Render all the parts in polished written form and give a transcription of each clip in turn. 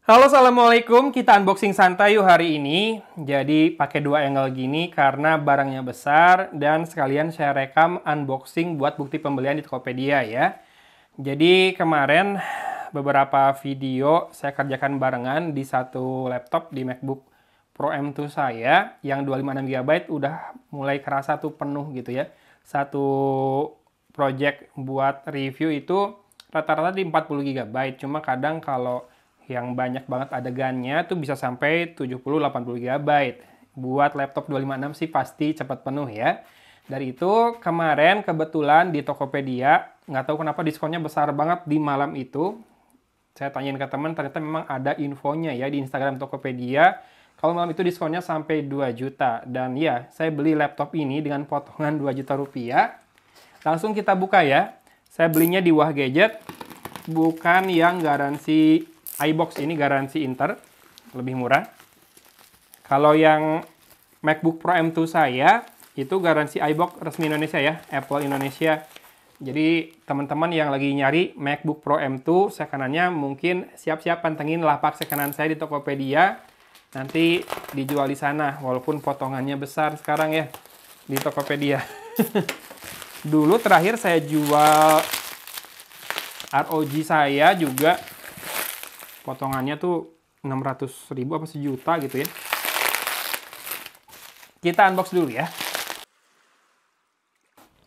Halo, assalamualaikum. Kita unboxing santai yuk hari ini. Jadi pakai dua angle gini karena barangnya besar dan sekalian saya rekam unboxing buat bukti pembelian di Tokopedia ya. Jadi kemarin beberapa video saya kerjakan barengan di satu laptop di MacBook Pro M2 saya yang 256 GB udah mulai kerasa tuh penuh gitu ya. Satu project buat review itu rata-rata di 40 GB. Cuma kadang kalau yang banyak banget adegannya tuh bisa sampai 70-80 GB. Buat laptop 256 sih pasti cepat penuh ya. Dari itu kemarin kebetulan di Tokopedia, nggak tahu kenapa diskonnya besar banget di malam itu. Saya tanyain ke teman, ternyata memang ada infonya ya di Instagram Tokopedia. Kalau malam itu diskonnya sampai 2 juta. Dan ya, saya beli laptop ini dengan potongan 2 juta rupiah. Langsung kita buka ya. Saya belinya di Wah Gadget, bukan yang garansi iBox, ini garansi Inter, lebih murah. Kalau yang MacBook Pro M2 saya, itu garansi iBox resmi Indonesia ya, Apple Indonesia. Jadi teman-teman yang lagi nyari MacBook Pro M2 sekanannya mungkin siap-siap pantengin lapak sekanan saya di Tokopedia. Nanti dijual di sana, walaupun potongannya besar sekarang ya, di Tokopedia. Dulu terakhir saya jual ROG saya juga, potongannya tuh 600.000 apa sejuta gitu ya. Kita unbox dulu ya.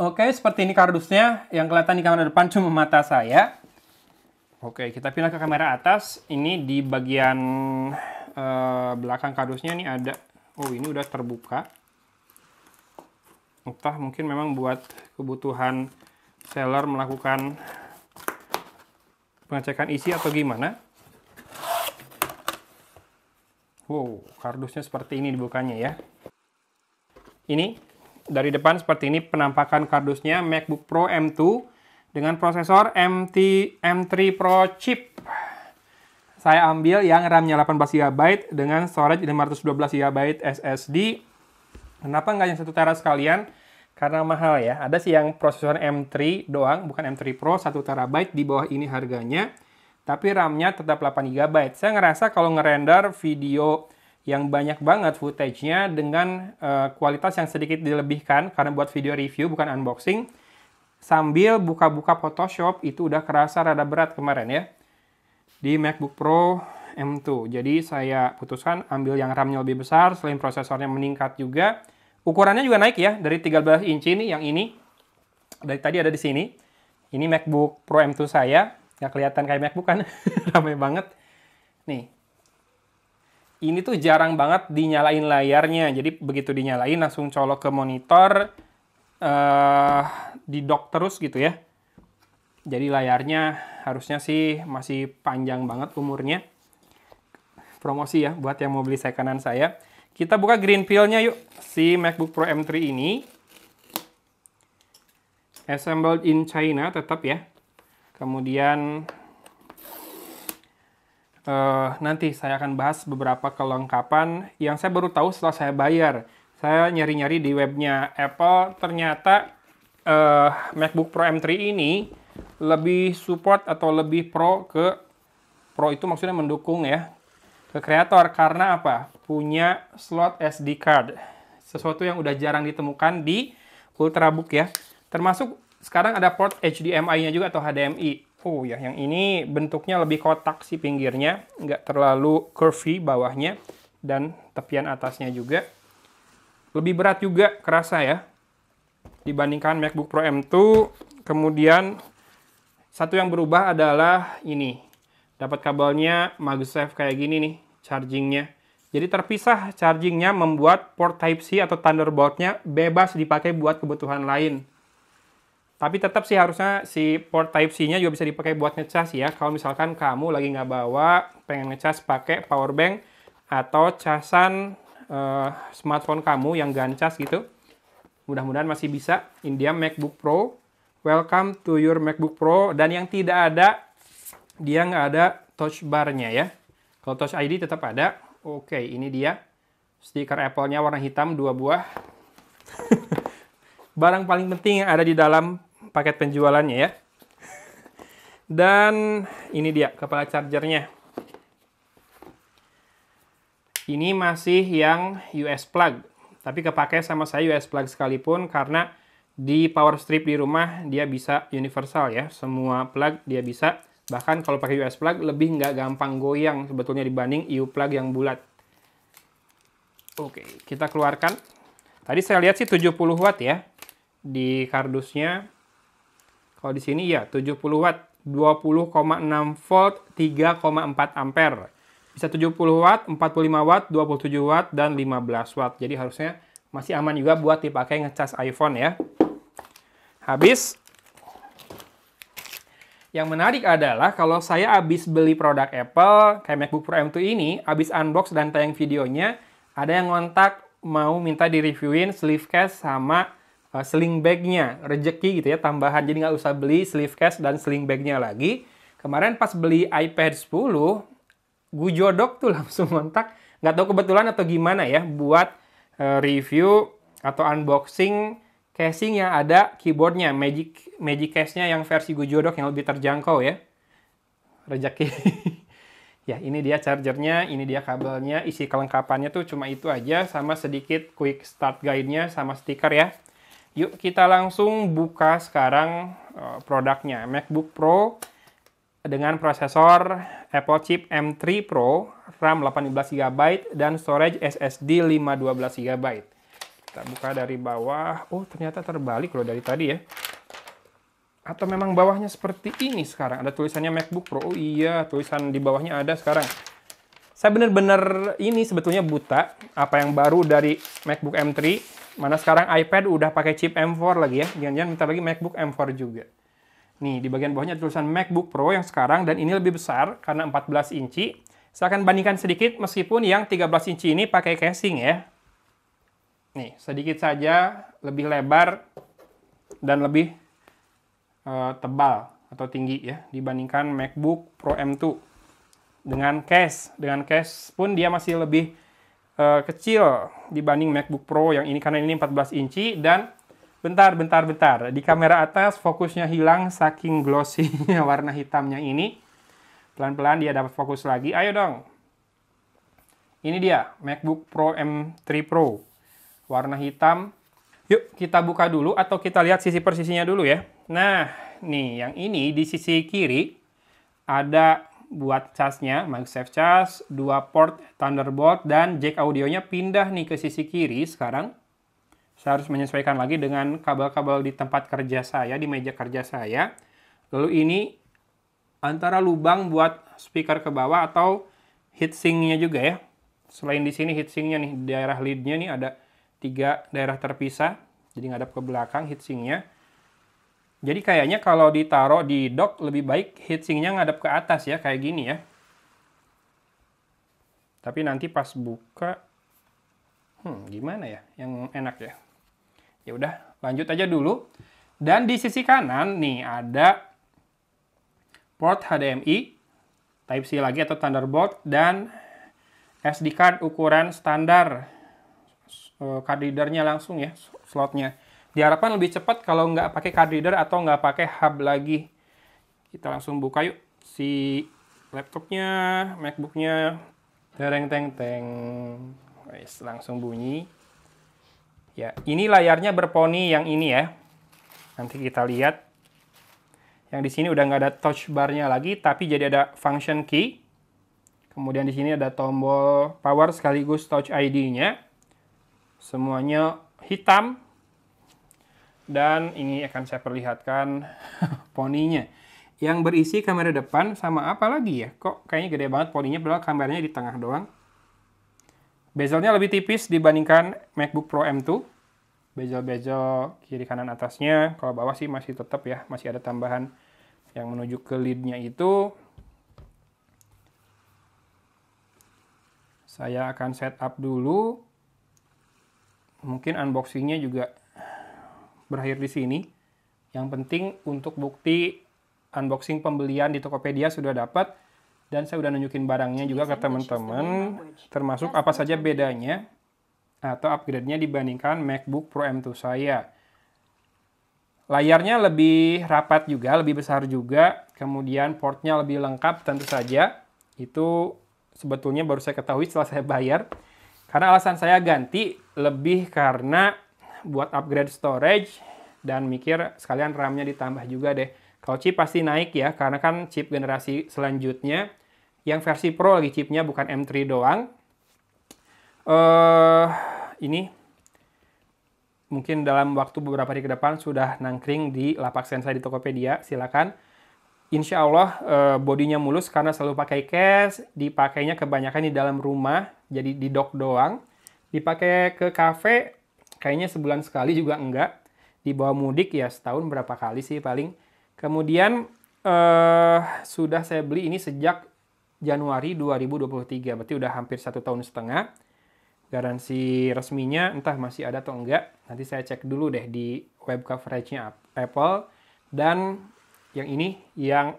Oke, seperti ini kardusnya. Yang kelihatan di kamera depan cuma mata saya. Oke, kita pindah ke kamera atas. Ini di bagian belakang kardusnya nih ada. Oh, ini udah terbuka. Entah mungkin memang buat kebutuhan seller melakukan pengecekan isi atau gimana. Wow, kardusnya seperti ini dibukanya ya. Ini dari depan seperti ini penampakan kardusnya MacBook Pro M2 dengan prosesor M3 Pro chip. Saya ambil yang RAM-nya 18 GB dengan storage 512 GB SSD. Kenapa nggak yang 1 TB sekalian? Karena mahal ya. Ada sih yang prosesor M3 doang, bukan M3 Pro 1 TB di bawah ini harganya. Tapi RAM-nya tetap 8 GB. Saya ngerasa kalau ngerender video yang banyak banget footage-nya dengan kualitas yang sedikit dilebihkan, karena buat video review bukan unboxing, sambil buka-buka Photoshop, itu udah kerasa rada berat kemarin ya, di MacBook Pro M2. Jadi saya putuskan ambil yang RAM-nya lebih besar, selain prosesornya meningkat juga. Ukurannya juga naik ya, dari 13 inci nih yang ini. Dari tadi ada di sini. Ini MacBook Pro M2 saya. Nggak kelihatan kayak MacBook kan, ramai banget. Nih, ini tuh jarang banget dinyalain layarnya. Jadi begitu dinyalain langsung colok ke monitor, di-dock terus gitu ya. Jadi layarnya harusnya sih masih panjang banget umurnya. Promosi ya buat yang mau beli sekanan saya. Kita buka green peel-nya yuk, si MacBook Pro M3 ini. Assembled in China tetap ya. Kemudian nanti saya akan bahas beberapa kelengkapan yang saya baru tahu setelah saya bayar. Saya nyari-nyari di webnya Apple, ternyata MacBook Pro M3 ini lebih support atau lebih pro itu maksudnya mendukung ya, ke kreator. Karena apa? Punya slot SD card. Sesuatu yang udah jarang ditemukan di Ultrabook ya. Termasuk sekarang ada port HDMI-nya juga atau HDMI. Oh ya, yang ini bentuknya lebih kotak sih pinggirnya, nggak terlalu curvy bawahnya, dan tepian atasnya juga. Lebih berat juga kerasa ya, dibandingkan MacBook Pro M2. Kemudian, satu yang berubah adalah ini. Dapat kabelnya MagSafe kayak gini nih, chargingnya. Jadi terpisah chargingnya, membuat port Type-C atau Thunderbolt-nya bebas dipakai buat kebutuhan lain. Tapi tetap sih harusnya si port Type-C-nya juga bisa dipakai buat ngecas ya. Kalau misalkan kamu lagi nggak bawa, pengen ngecas pakai power bank atau casan smartphone kamu yang gancas gitu. Mudah-mudahan masih bisa. Ini dia MacBook Pro. Welcome to your MacBook Pro. Dan yang tidak ada, dia nggak ada touch bar-nya ya. Kalau Touch ID tetap ada. Oke, ini dia. Stiker Apple-nya warna hitam 2 buah. Barang paling penting yang ada di dalam paket penjualannya ya. Dan ini dia kepala chargernya. Ini masih yang US plug, tapi kepake sama saya US plug sekalipun karena di power strip di rumah dia bisa universal ya, semua plug dia bisa. Bahkan kalau pakai US plug lebih nggak gampang goyang sebetulnya dibanding EU plug yang bulat. Oke, kita keluarkan. Tadi saya lihat sih 70 watt ya di kardusnya. Kalau di sini ya 70 watt, 20,6 volt, 3,4 ampere. Bisa 70 watt, 45 watt, 27 watt, dan 15 watt. Jadi harusnya masih aman juga buat dipakai ngecas iPhone ya. Habis. Yang menarik adalah kalau saya habis beli produk Apple, kayak MacBook Pro M2 ini, habis unbox dan tayang videonya, ada yang ngontak mau minta di-reviewin sleeve case sama sling bag-nya, rejeki gitu ya, tambahan. Jadi nggak usah beli sleeve case dan sling bag-nya lagi. Kemarin pas beli iPad 10, Gujodok tuh langsung kontak. Nggak tahu kebetulan atau gimana ya, buat review atau unboxing casing yang ada keyboardnya, Magic Case-nya yang versi Gujodok yang lebih terjangkau ya. Rejeki. Ya, ini dia chargernya, ini dia kabelnya, isi kelengkapannya tuh cuma itu aja, sama sedikit quick start guide-nya, sama stiker ya. Yuk kita langsung buka sekarang produknya. MacBook Pro dengan prosesor Apple Chip M3 Pro, RAM 18 GB, dan storage SSD 512 GB. Kita buka dari bawah. Oh, ternyata terbalik loh dari tadi ya. Atau memang bawahnya seperti ini sekarang. Ada tulisannya MacBook Pro. Oh iya, tulisan di bawahnya ada sekarang. Saya bener-bener ini sebetulnya buta. Apa yang baru dari MacBook M3. Mana sekarang iPad udah pakai chip M4 lagi ya. Jangan-jangan minta lagi MacBook M4 juga. Nih, di bagian bawahnya tulisan MacBook Pro yang sekarang. Dan ini lebih besar karena 14 inci. Saya akan bandingkan sedikit meskipun yang 13 inci ini pakai casing ya. Nih, sedikit saja lebih lebar dan lebih tebal atau tinggi ya dibandingkan MacBook Pro M2 dengan case. Dengan case pun dia masih lebih kecil dibanding MacBook Pro yang ini karena ini 14 inci dan bentar. Di kamera atas fokusnya hilang saking glossy-nya warna hitamnya ini. Pelan-pelan dia dapat fokus lagi. Ayo dong. Ini dia MacBook Pro M3 Pro. Warna hitam. Yuk kita buka dulu atau kita lihat sisi persisinya dulu ya. Nah, nih yang ini di sisi kiri ada buat casnya, MagSafe cas, 2 port Thunderbolt, dan jack audionya pindah nih ke sisi kiri sekarang. Saya harus menyesuaikan lagi dengan kabel-kabel di tempat kerja saya, di meja kerja saya. Lalu ini antara lubang buat speaker ke bawah atau heatsink-nya juga ya. Selain di sini heatsink-nya nih, daerah lead-nya nih ada 3 daerah terpisah, jadi ngadap ke belakang heatsink-nya. Jadi kayaknya kalau ditaruh di dock lebih baik heatsink-nya ngadap ke atas ya, kayak gini ya. Tapi nanti pas buka, gimana ya yang enak ya. Ya udah, lanjut aja dulu. Dan di sisi kanan nih ada port HDMI, Type-C lagi atau Thunderbolt, dan SD card ukuran standar. Card reader-nya langsung ya, slotnya. Diharapkan lebih cepat kalau nggak pakai card reader atau nggak pakai hub lagi. Kita langsung buka yuk si laptopnya, MacBook-nya. Tereng-teng-teng. Langsung bunyi. Ya, ini layarnya berponi yang ini ya. Nanti kita lihat. Yang di sini udah nggak ada touch bar-nya lagi, tapi jadi ada function key. Kemudian di sini ada tombol power sekaligus touch ID-nya. Semuanya hitam. Dan ini akan saya perlihatkan poninya. Yang berisi kamera depan sama apa lagi ya? Kok kayaknya gede banget poninya, padahal kameranya di tengah doang. Bezelnya lebih tipis dibandingkan MacBook Pro M2. Bezel-bezel kiri kanan atasnya. Kalau bawah sih masih tetap ya, masih ada tambahan yang menuju ke lid-nya itu. Saya akan setup dulu. Mungkin unboxing-nya juga berakhir di sini. Yang penting untuk bukti unboxing pembelian di Tokopedia sudah dapat. Dan saya udah nunjukin barangnya juga ke teman-teman. Termasuk apa saja bedanya atau upgrade-nya dibandingkan MacBook Pro M2 saya. Layarnya lebih rapat juga, lebih besar juga. Kemudian portnya lebih lengkap tentu saja. Itu sebetulnya baru saya ketahui setelah saya bayar. Karena alasan saya ganti lebih karena buat upgrade storage dan mikir sekalian RAM-nya ditambah juga deh. Kalau chip pasti naik ya, karena kan chip generasi selanjutnya yang versi Pro lagi chipnya bukan M3 doang. Ini mungkin dalam waktu beberapa hari ke depan sudah nangkring di lapak Sensai di Tokopedia. Silakan. Insya Allah bodinya mulus karena selalu pakai case, dipakainya kebanyakan di dalam rumah, jadi di dock doang. Dipakai ke cafe, kayaknya sebulan sekali juga enggak. Dibawa mudik ya setahun berapa kali sih paling. Kemudian sudah saya beli ini sejak Januari 2023, berarti udah hampir 1,5 tahun. Garansi resminya entah masih ada atau enggak, nanti saya cek dulu deh di web coverage-nya Apple. Dan yang ini, yang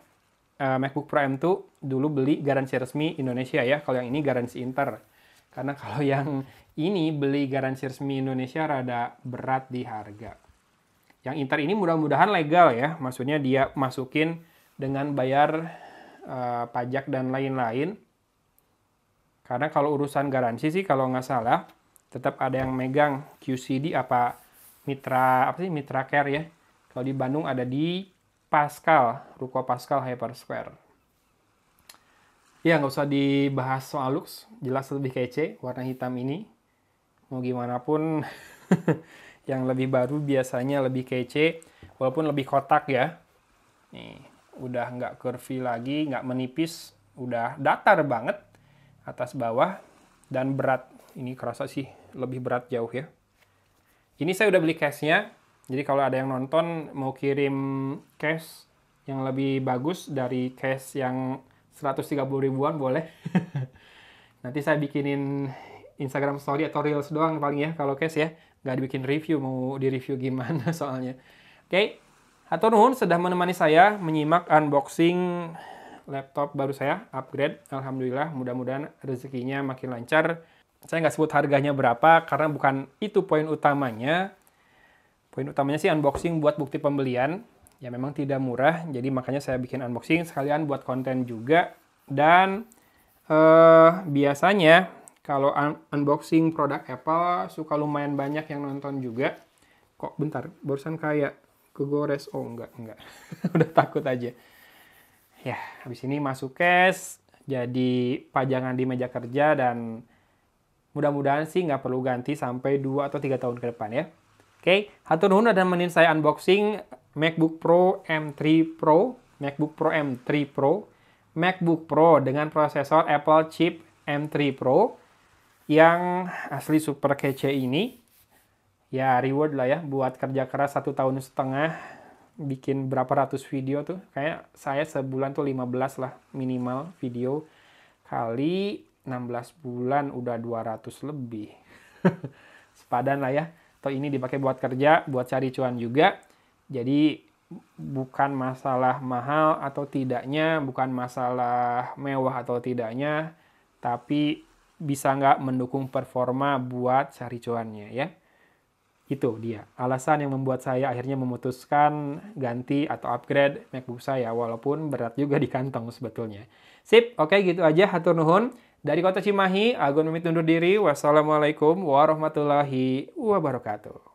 MacBook Pro M2 dulu beli garansi resmi Indonesia ya. Kalau yang ini garansi Inter. Karena kalau yang ini beli garansi resmi Indonesia rada berat di harga. Yang Inter ini mudah-mudahan legal ya. Maksudnya dia masukin dengan bayar pajak dan lain-lain. Karena kalau urusan garansi sih kalau nggak salah tetap ada yang megang QCD apa Mitra Care ya. Kalau di Bandung ada di Pascal, Ruko Pascal Hyper Square. Ya, nggak usah dibahas soal looks, jelas lebih kece warna hitam ini. Mau gimana pun, yang lebih baru biasanya lebih kece, walaupun lebih kotak ya. Nih, udah nggak curvy lagi, nggak menipis, udah datar banget atas bawah dan berat. Ini kerasa sih lebih berat jauh ya. Ini saya udah beli case-nya. Jadi kalau ada yang nonton mau kirim case yang lebih bagus dari case yang 130 ribuan boleh. Nanti saya bikinin Instagram story atau Reels doang paling ya kalau case ya. Nggak dibikin review, mau di-review gimana soalnya. Oke, hatur nuhun sudah menemani saya menyimak unboxing laptop baru saya, upgrade. Alhamdulillah, mudah-mudahan rezekinya makin lancar. Saya nggak sebut harganya berapa karena bukan itu poin utamanya. Poin utamanya sih unboxing buat bukti pembelian. Ya memang tidak murah, jadi makanya saya bikin unboxing sekalian buat konten juga. Dan biasanya kalau unboxing produk Apple suka lumayan banyak yang nonton juga. Kok bentar, barusan kayak kegores. Oh enggak. Udah takut aja. Ya, habis ini masuk case, jadi pajangan di meja kerja dan mudah-mudahan sih nggak perlu ganti sampai 2 atau 3 tahun ke depan ya. Oke, hatur nuhun udah nemenin saya unboxing MacBook Pro M3 Pro, MacBook Pro M3 Pro, MacBook Pro dengan prosesor Apple chip M3 Pro yang asli super kece ini. Ya reward lah ya buat kerja keras 1,5 tahun, bikin berapa ratus video tuh. Kayak saya sebulan tuh 15 lah minimal video, kali 16 bulan udah 200 lebih. Sepadan lah ya. Atau ini dipakai buat kerja, buat cari cuan juga. Jadi bukan masalah mahal atau tidaknya, bukan masalah mewah atau tidaknya, tapi bisa nggak mendukung performa buat cari cuannya ya. Itu dia alasan yang membuat saya akhirnya memutuskan ganti atau upgrade MacBook saya, walaupun berat juga di kantong sebetulnya. Sip, oke gitu aja, hatur nuhun. Dari Kota Cimahi, Agun pamit undur diri. Wassalamualaikum warahmatullahi wabarakatuh.